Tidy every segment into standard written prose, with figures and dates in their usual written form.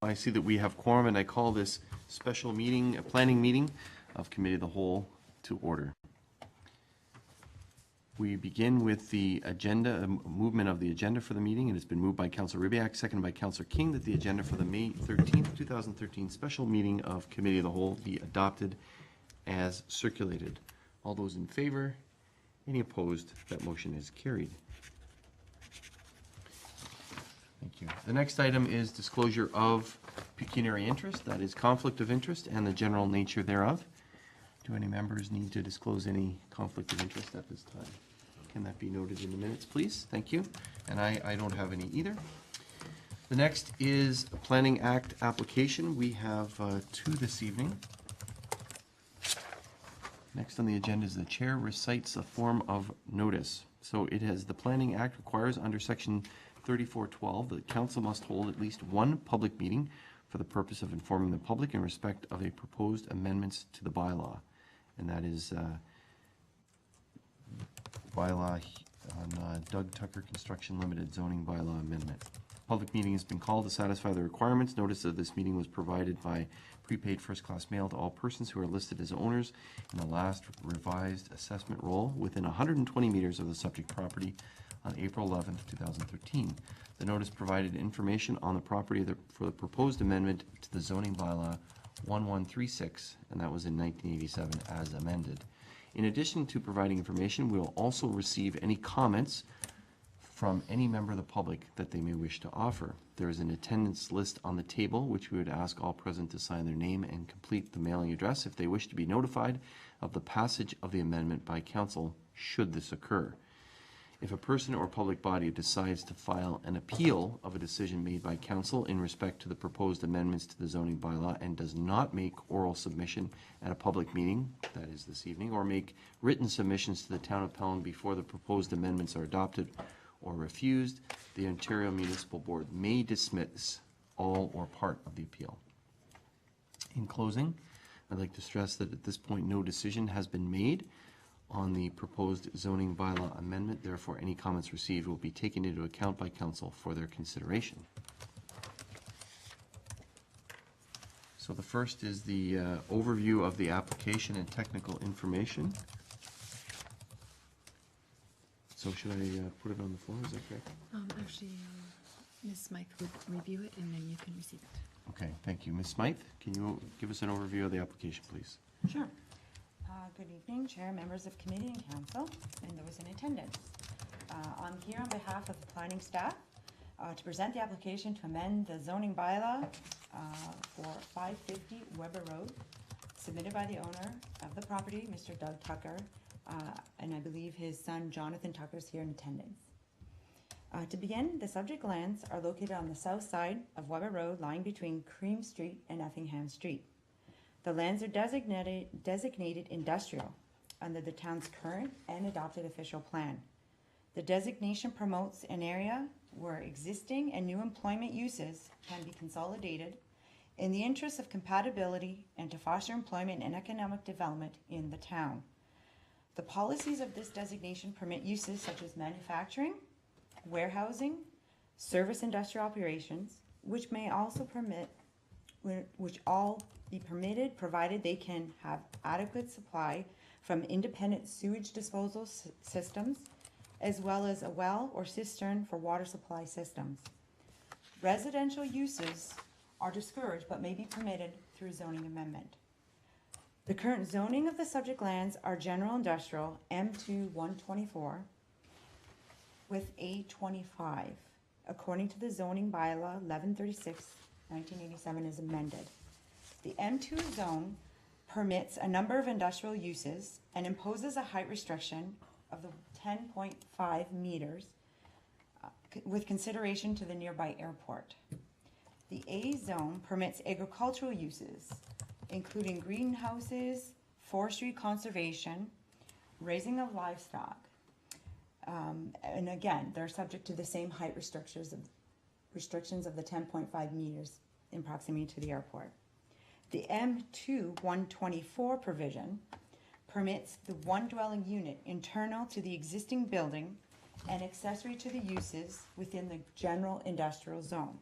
I see that we have quorum, and I call this special meeting, a planning meeting of Committee of the Whole to order. We begin with the agenda, movement of the agenda for the meeting. It has been moved by Councillor Rybak, seconded by Councillor King, that the agenda for the May 13th, 2013 special meeting of Committee of the Whole be adopted as circulated. All those in favor? Any opposed? That motion is carried. Thank you. The next item is disclosure of pecuniary interest, that is conflict of interest, and the general nature thereof. Do any members need to disclose any conflict of interest at this time? Can that be noted in the minutes, please? Thank you. And I don't have any either. The next is a Planning Act application. We have two this evening. Next on the agenda is the chair recites a form of notice. So it has, the Planning Act requires under section 3412 that council must hold at least one public meeting for the purpose of informing the public in respect of a proposed amendments to the bylaw. And that is bylaw on Doug Tucker Construction Limited zoning bylaw amendment. Public meeting has been called to satisfy the requirements. Notice of this meeting was provided by prepaid first-class mail to all persons who are listed as owners in the last revised assessment roll within 120 meters of the subject property on April 11th, 2013. The notice provided information on the property for the proposed amendment to the zoning bylaw 1136, and that was in 1987 as amended. In addition to providing information, we will also receive any comments from any member of the public that they may wish to offer. There is an attendance list on the table, which we would ask all present to sign their name and complete the mailing address if they wish to be notified of the passage of the amendment by council, should this occur. If a person or public body decides to file an appeal of a decision made by council in respect to the proposed amendments to the zoning bylaw and does not make oral submission at a public meeting, that is this evening, or make written submissions to the town of Pelham before the proposed amendments are adopted or refused, the Ontario Municipal Board may dismiss all or part of the appeal. In closing, I'd like to stress that at this point no decision has been made on the proposed zoning bylaw amendment. Therefore, any comments received will be taken into account by council for their consideration. So the first is the overview of the application and technical information. So should I put it on the floor? Is that correct? Actually, Ms. Smythe would review it and then you can receive it. Okay, thank you. Ms. Smythe, can you give us an overview of the application, please? Sure. Good evening, Chair, members of committee and council, and those in attendance. I'm here on behalf of the planning staff to present the application to amend the zoning bylaw for 550 Weber Road, submitted by the owner of the property, Mr. Doug Tucker, and I believe his son Jonathan Tucker is here in attendance. To begin, the subject lands are located on the south side of Weber Road, lying between Cream Street and Effingham Street. The lands are designated industrial under the town's current and adopted official plan. The designation promotes an area where existing and new employment uses can be consolidated in the interest of compatibility and to foster employment and economic development in the town. The policies of this designation permit uses such as manufacturing, warehousing, service industrial operations, which may also permit, which all be permitted provided they can have adequate supply from independent sewage disposal systems, as well as a well or cistern for water supply systems. Residential uses are discouraged but may be permitted through zoning amendment. The current zoning of the subject lands are general industrial M2 124 with A25, according to the zoning bylaw 1136 1987 is amended. The M2 zone permits a number of industrial uses and imposes a height restriction of the 10.5 meters with consideration to the nearby airport. The A zone permits agricultural uses, including greenhouses, forestry conservation, raising of livestock. And again, they're subject to the same height restrictions of the 10.5 meters in proximity to the airport. The M2 124 provision permits the one dwelling unit internal to the existing building and accessory to the uses within the general industrial zone.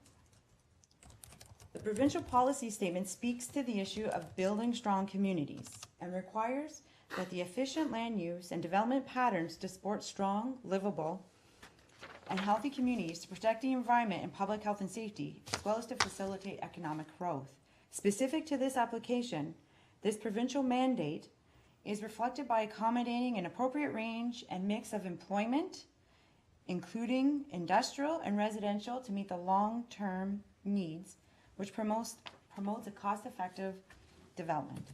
The provincial policy statement speaks to the issue of building strong communities and requires that the efficient land use and development patterns to support strong, livable, and healthy communities to protect the environment and public health and safety, as well as to facilitate economic growth. Specific to this application, this provincial mandate is reflected by accommodating an appropriate range and mix of employment, including industrial and residential, to meet the long-term needs, which promotes a cost-effective development.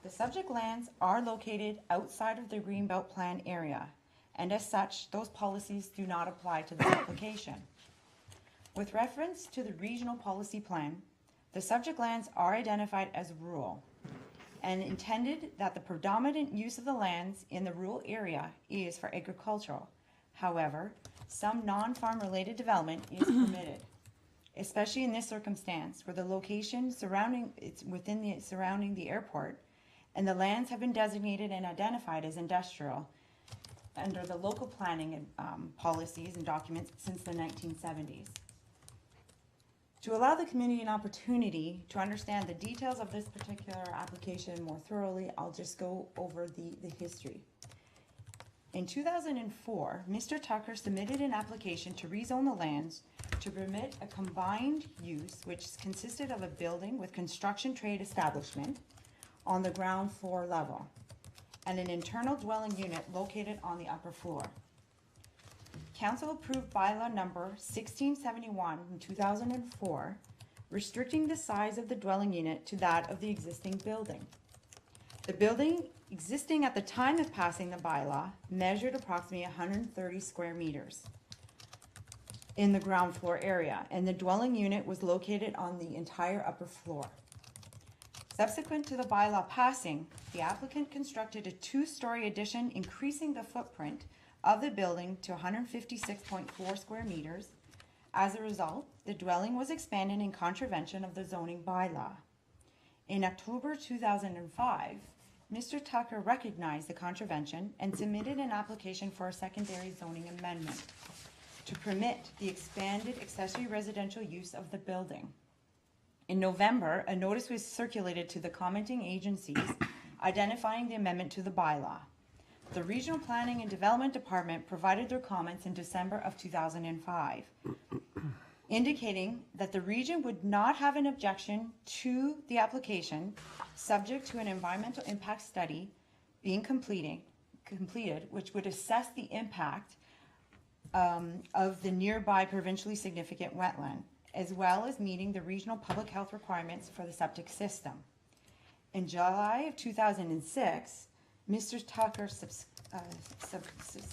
The subject lands are located outside of the Greenbelt Plan area, and as such, those policies do not apply to this application. With reference to the regional policy plan, the subject lands are identified as rural and intended that the predominant use of the lands in the rural area is for agricultural. However, some non-farm related development is permitted, especially in this circumstance where the location surrounding the airport, and the lands have been designated and identified as industrial under the local planning policies and documents since the 1970s. To allow the community an opportunity to understand the details of this particular application more thoroughly, I'll just go over the history. In 2004, Mr. Tucker submitted an application to rezone the lands to permit a combined use which consisted of a building with construction trade establishment on the ground floor level and an internal dwelling unit located on the upper floor. Council approved bylaw number 1671 in 2004, restricting the size of the dwelling unit to that of the existing building. The building existing at the time of passing the bylaw measured approximately 130 square meters in the ground floor area, and the dwelling unit was located on the entire upper floor. Subsequent to the bylaw passing, the applicant constructed a two-story addition, increasing the footprint of the building to 156.4 square meters. As a result, the dwelling was expanded in contravention of the zoning bylaw. In October 2005, Mr. Tucker recognized the contravention and submitted an application for a secondary zoning amendment to permit the expanded accessory residential use of the building. In November, a notice was circulated to the commenting agencies identifying the amendment to the bylaw. The Regional Planning and Development Department provided their comments in December of 2005, indicating that the region would not have an objection to the application, subject to an environmental impact study being completed, which would assess the impact of the nearby provincially significant wetland, as well as meeting the regional public health requirements for the septic system. In July of 2006, Mr. Tucker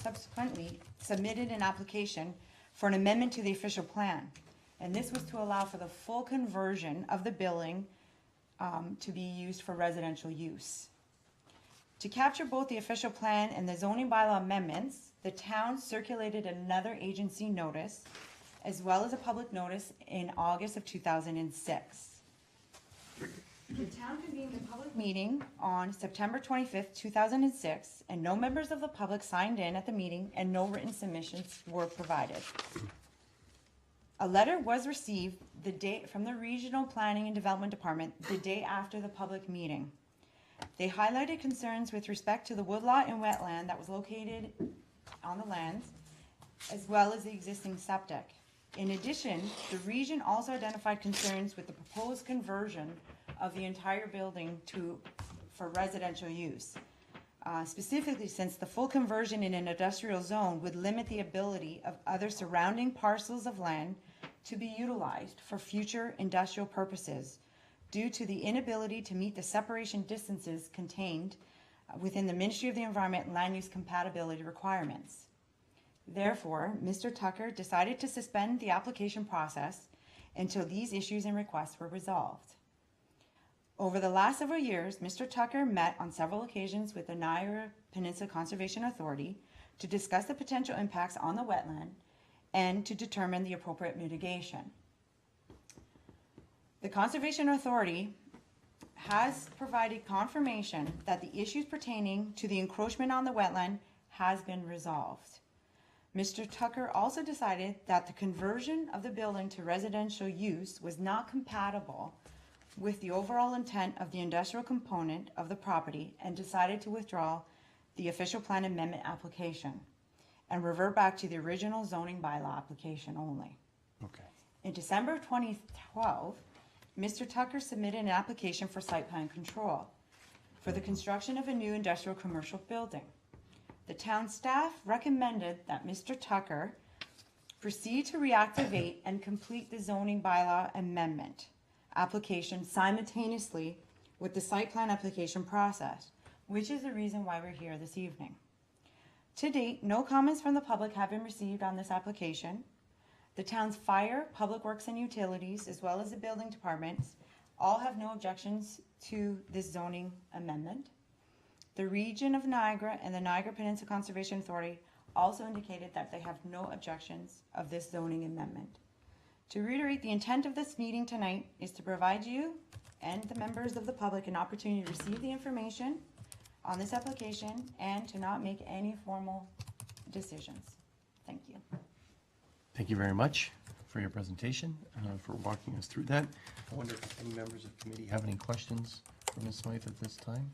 subsequently submitted an application for an amendment to the official plan, and this was to allow for the full conversion of the building to be used for residential use. To capture both the official plan and the zoning bylaw amendments, the town circulated another agency notice as well as a public notice in August of 2006. The town convened a public meeting on September 25th, 2006, and no members of the public signed in at the meeting and no written submissions were provided. A letter was received from the Regional Planning and Development Department the day after the public meeting. They highlighted concerns with respect to the woodlot and wetland that was located on the lands, as well as the existing septic. In addition, the region also identified concerns with the proposed conversion of the entire building for residential use. Specifically, since the full conversion in an industrial zone would limit the ability of other surrounding parcels of land to be utilized for future industrial purposes due to the inability to meet the separation distances contained within the Ministry of the Environment land use compatibility requirements. Therefore, Mr. Tucker decided to suspend the application process until these issues and requests were resolved. Over the last several years, Mr. Tucker met on several occasions with the Niagara Peninsula Conservation Authority to discuss the potential impacts on the wetland and to determine the appropriate mitigation. The Conservation Authority has provided confirmation that the issues pertaining to the encroachment on the wetland has been resolved. Mr. Tucker also decided that the conversion of the building to residential use was not compatible with the overall intent of the industrial component of the property and decided to withdraw the official plan amendment application and revert back to the original zoning bylaw application only. Okay. In December of 2012, Mr. Tucker submitted an application for site plan control for the construction of a new industrial commercial building. The town staff recommended that Mr. Tucker proceed to reactivate and complete the zoning bylaw amendment application simultaneously with the site plan application process, which is the reason why we're here this evening. To date, no comments from the public have been received on this application. The town's fire, public works and utilities, as well as the building departments, all have no objections to this zoning amendment. The region of Niagara and the Niagara Peninsula Conservation Authority also indicated that they have no objections of this zoning amendment. To reiterate, the intent of this meeting tonight is to provide you and the members of the public an opportunity to receive the information on this application and to not make any formal decisions. Thank you. Thank you very much for your presentation, for walking us through that. I wonder if any members of committee have any questions for Ms. Smythe at this time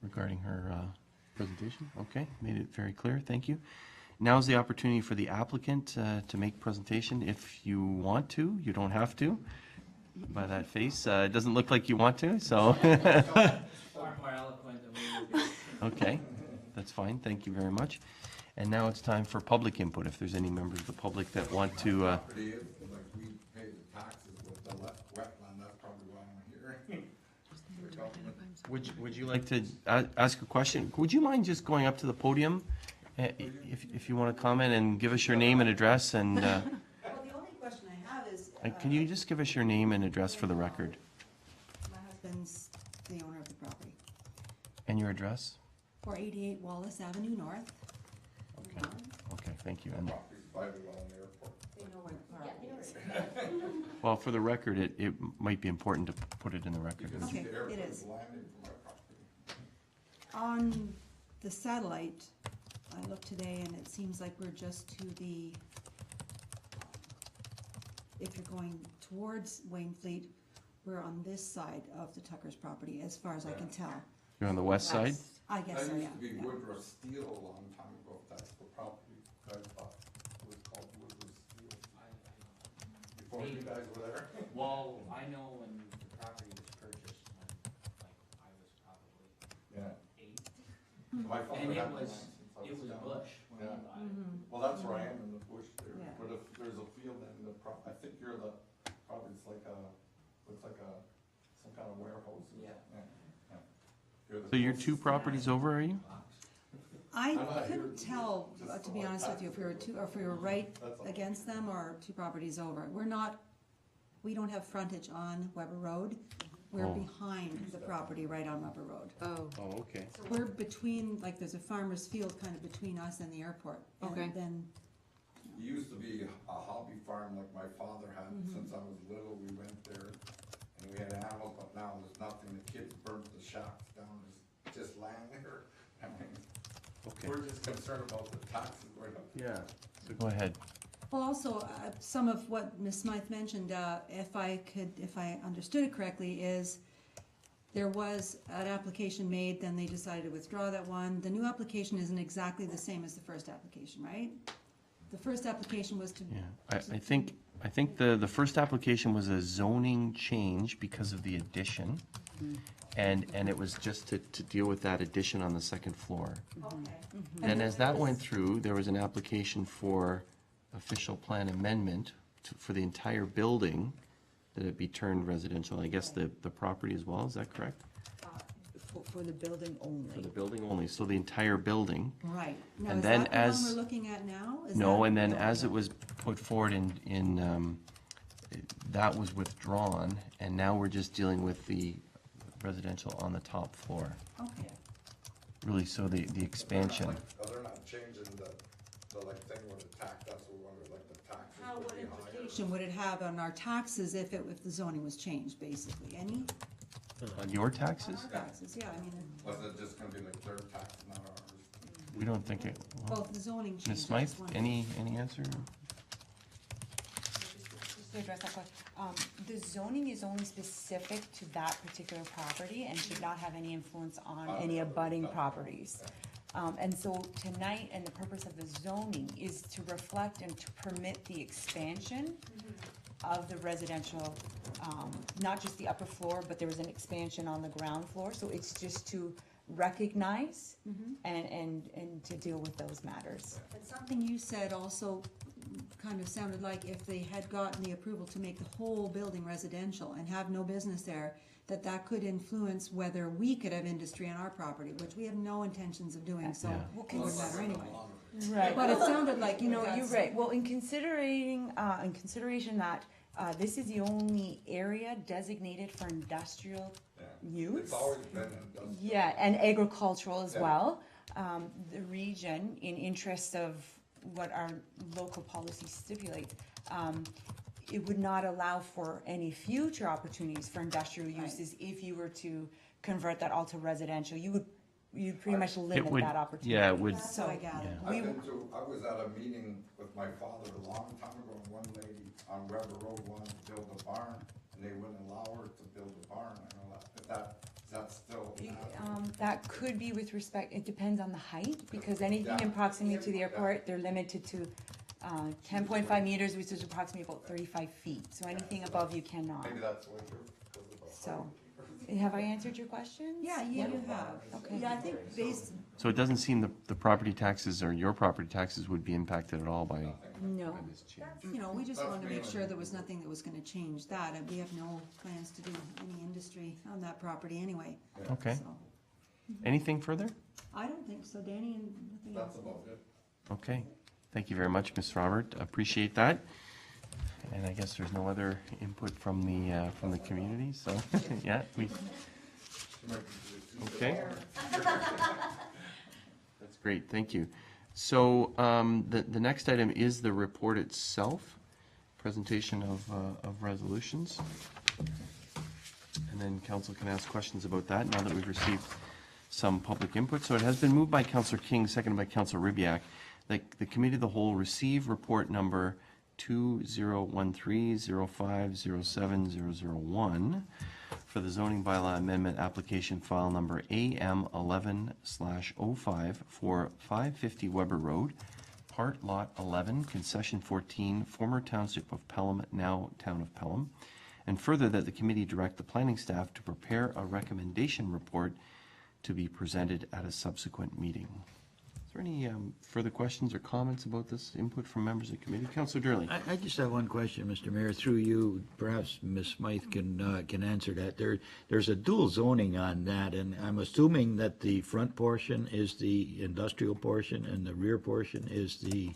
regarding her presentation? Okay, made it very clear. Thank you. Now is the opportunity for the applicant to make presentation if you want to. You don't have to. By that face, it doesn't look like you want to, so. Far more eloquent than we would be. Okay, that's fine. Thank you very much. And now it's time for public input. If there's any members of the public that want to, Property is, like, we pay the taxes with the wetland, that's probably why I'm here. would you like to ask a question? Would you mind just going up to the podium if you want to comment and give us your name and address and, Well, the only question I have is, can you just give us your name and address for the record? my husband's the owner of the property, And your address? 488 Wallace Avenue North. Okay, okay, thank you. And, Property's by the well in the airport. They know where the property is. well, for the record, it might be important to put it in the record. You can see Okay, the airport it is is. landing from my property. On the satellite, I looked today and it seems like we're just to the, if you're going towards Waynfleet, we're on this side of the Tucker's property, as far as I can tell. You're on the west side? I guess That so, yeah. used to be yeah. Woodruff Steel a long time ago, that's the property, I thought it was called Woodruff Steel, before you guys were there. Well, I know when the property was purchased, when, like, I was probably Yeah. 8. My father And it had the was, land since I it was young. bush when Yeah. I bought it. Mhm. Well, that's where I am in the bush there, Yeah. but if there's a field in the I think you're the, probably it's like a, looks like some kind of warehouse. Yeah. You're the So you're closest. 2 properties over, are you? I I'm not here couldn't to- tell, just to be for honest with you, if we were two, or if we were right That's all. against them or 2 properties over. We're not, we don't have frontage on Weber Road. We're Oh. behind the property right on Weber Road. Oh, Oh, okay. So we're between, like, there's a farmer's field kind of between us and the airport. Okay. And then, It used to be a hobby farm like my father had, Mhm. since I was little, we went there, and we had animals, but now there's nothing, the kids burnt the shacks down, there's just land there. I mean, Okay. we're just concerned about the taxes going up. Yeah. So go ahead. well, also, some of what Ms. Smythe mentioned, if I understood it correctly, is there was an application made, then they decided to withdraw that one. The new application isn't exactly the same as the first application, right? The first application was to, Yeah, I think the first application was a zoning change because of the addition. And it was just to deal with that addition on the second floor. okay. And as that went through, there was an application for official plan amendment for the entire building, that it be turned residential, I guess the property as well, is that correct? For the building For only. the building only, so the entire building. Right. Now, And is then that the one as- we're looking at now? Is No, that- and then as it was put forward that was withdrawn, and now we're just dealing with the residential on the top floor. Okay. Really, so the expansion. They're not changing the like thing with the tax, that's what we wonder, like the taxes How, would what be higher. implication would it have on our taxes if the zoning was changed, basically? Any? On your taxes? Taxes, yeah, I mean, Was it just gonna be like their tax, not ours? We don't think it, well, Both the zoning change. Ms. Smythe, any answer? Just to address that question, the zoning is only specific to that particular property and should not have any influence on any abutting properties. And so tonight, and the purpose of the zoning is to reflect and to permit the expansion of the residential, not just the upper floor, but there was an expansion on the ground floor, so it's just to recognize and to deal with those matters. But something you said also kind of sounded like if they had gotten the approval to make the whole building residential and have no business there, that could influence whether we could have industry on our property, which we have no intentions of doing, so Yeah. it wouldn't matter anyway. Right. But it sounded like, you know, No, you're that's- right. Well, in considering that this is the only area designated for industrial use. It's always been industrial. Yeah, and agricultural as Yeah. well. The region, in interest of what our local policy stipulates, it would not allow for any future opportunities for industrial uses if you were to convert that all to residential. You'd pretty much limit would- that opportunity. yeah, it would- That's what I gathered. Yeah. I was at a meeting with my father a long time ago, and one lady on Weber Road wanted to build a barn, and they wouldn't allow her to build a barn. I know that's still. That could be with respect, it depends on the height, because anything in proximity to the airport, they're limited to 10.5 meters, which is approximately about 35 feet. So anything above you cannot. Maybe that's what you're. So, have I answered your questions? Yeah, you have. Okay. Yeah, I think based, So it doesn't seem the property taxes or your property taxes would be impacted at all by No. this change. you know, we just wanted to make sure there was nothing that was gonna change that, and we have no plans to do any industry on that property anyway. Okay. So, Anything further? I don't think so, Danny, and nothing else. That's about it. Okay. Thank you very much, Ms. Robert. Appreciate that. And I guess there's no other input from the community, so, yeah, okay. That's great, thank you. So, the next item is the report itself, presentation of resolutions. And then council can ask questions about that now that we've received some public input. So it has been moved by Councillor King, seconded by Councillor Ribbiak, that the committee of the whole receive report number 2013-05-07-001 for the zoning bylaw amendment application file number AM11/05 for 550 Weber Road, Part Lot 11, Concession 14, former Township of Pelham, now Town of Pelham. And further, that the committee direct the planning staff to prepare a recommendation report to be presented at a subsequent meeting. Is there any further questions or comments about this input from members of the committee? Councillor Durley. I just have one question, Mr. Mayor, through you. Perhaps Ms. Smythe can answer that. There's a dual zoning on that, and I'm assuming that the front portion is the industrial portion and the rear portion is the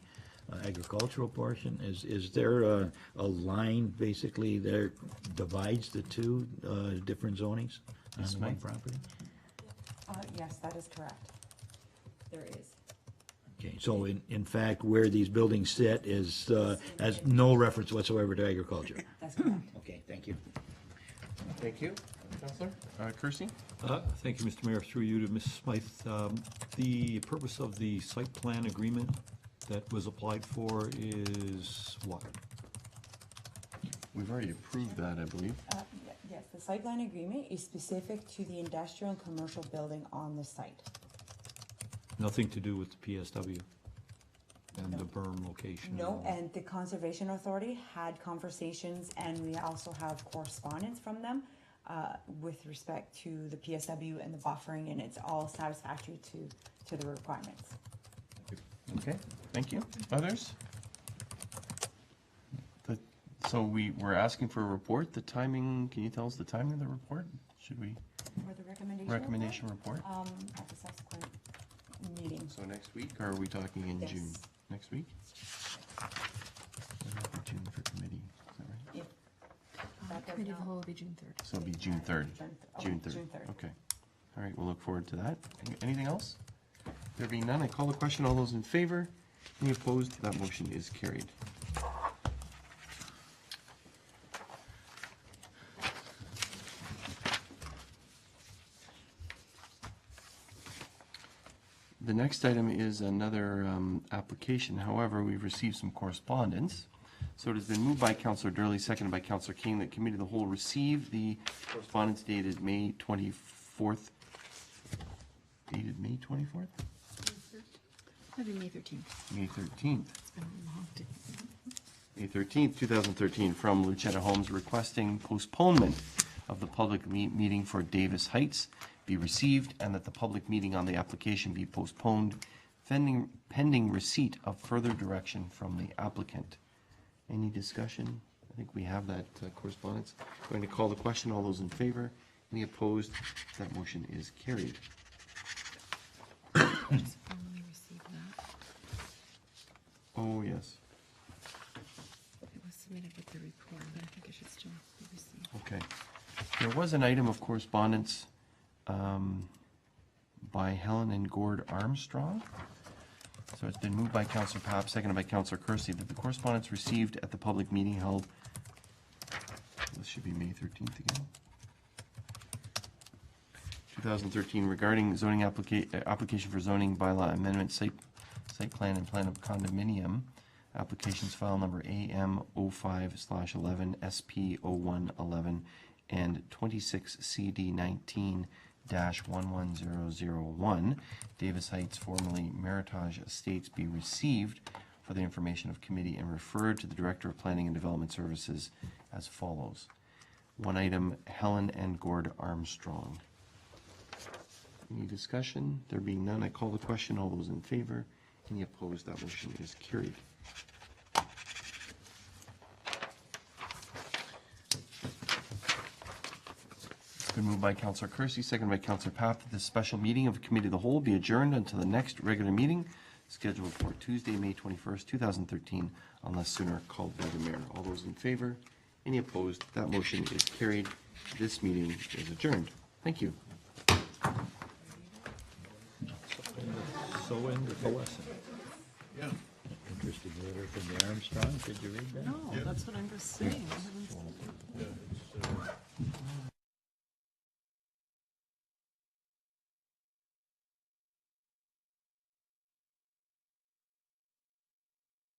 agricultural portion. Is there a line basically there divides the two different zonings on Ms. one Smythe? property? Yes, that is correct. There is. Okay, so in fact, where these buildings sit is has no reference whatsoever to agriculture. That's correct. Okay, thank you. Thank you. Councillor Kersey? Thank you, Mr. Mayor, through you to Ms. Smythe. The purpose of the site plan agreement that was applied for is what? We've already approved that, I believe. Yes, the site plan agreement is specific to the industrial and commercial building on the site. Nothing to do with the PSW and the berm location? No, and the Conservation Authority had conversations, and we also have correspondence from them with respect to the PSW and the buffering, and it's all satisfactory to the requirements. Okay, thank you. Others? So we're asking for a report. The timing, can you tell us the timing of the report? Should we, For the recommendation report? At the subsequent meeting. So next week, or are we talking in Yes. June? Next week? June for committee, is that right? If that does Committee of not- the whole will be June 3rd. So it'll be June 3rd. June 3rd. June 3rd. Okay. All right, we'll look forward to that. Anything else? There being none, I call the question. All those in favor? Any opposed? That motion is carried. The next item is another application. However, we've received some correspondence. So it has been moved by Councillor Durley, seconded by Councillor King, that Committee of the Whole receive the correspondence dated May 24th. Dated May 24th? That'd be May 13th. May 13th. It's been a long day. May 13th, 2013, from Luchetta Homes requesting postponement of the public meeting for Davis Heights be received and that the public meeting on the application be postponed pending receipt of further direction from the applicant. Any discussion? I think we have that correspondence. Going to call the question. All those in favor? Any opposed? That motion is carried. Just formally receive that. Oh, yes. It was submitted with the report, but I think it should still be received. Okay. There was an item of correspondence by Helen and Gord Armstrong. So it's been moved by Councillor Papp, seconded by Councillor Kersey, that the correspondence received at the public meeting held, this should be May 13th again, 2013, regarding zoning application for zoning bylaw amendment, site plan and plan of condominium, applications file number AM05/11, SP0111, and 26CD19-11001, Davis Heights, formerly Meritage Estates, be received for the information of committee and referred to the Director of Planning and Development Services as follows. One item, Helen and Gord Armstrong. Any discussion? There being none, I call the question. All those in favor? Any opposed? That motion is carried. It's been moved by Councillor Kersey, seconded by Councillor Papp, that this special meeting of the Committee of the Whole be adjourned until the next regular meeting scheduled for Tuesday, May 21st, 2013, unless sooner called by the mayor. All those in favor? Any opposed? That motion is carried. This meeting is adjourned. Thank you. So end the coalescing. Interesting letter from the Armstrongs. Did you read that? No, that's what I'm just saying. I haven't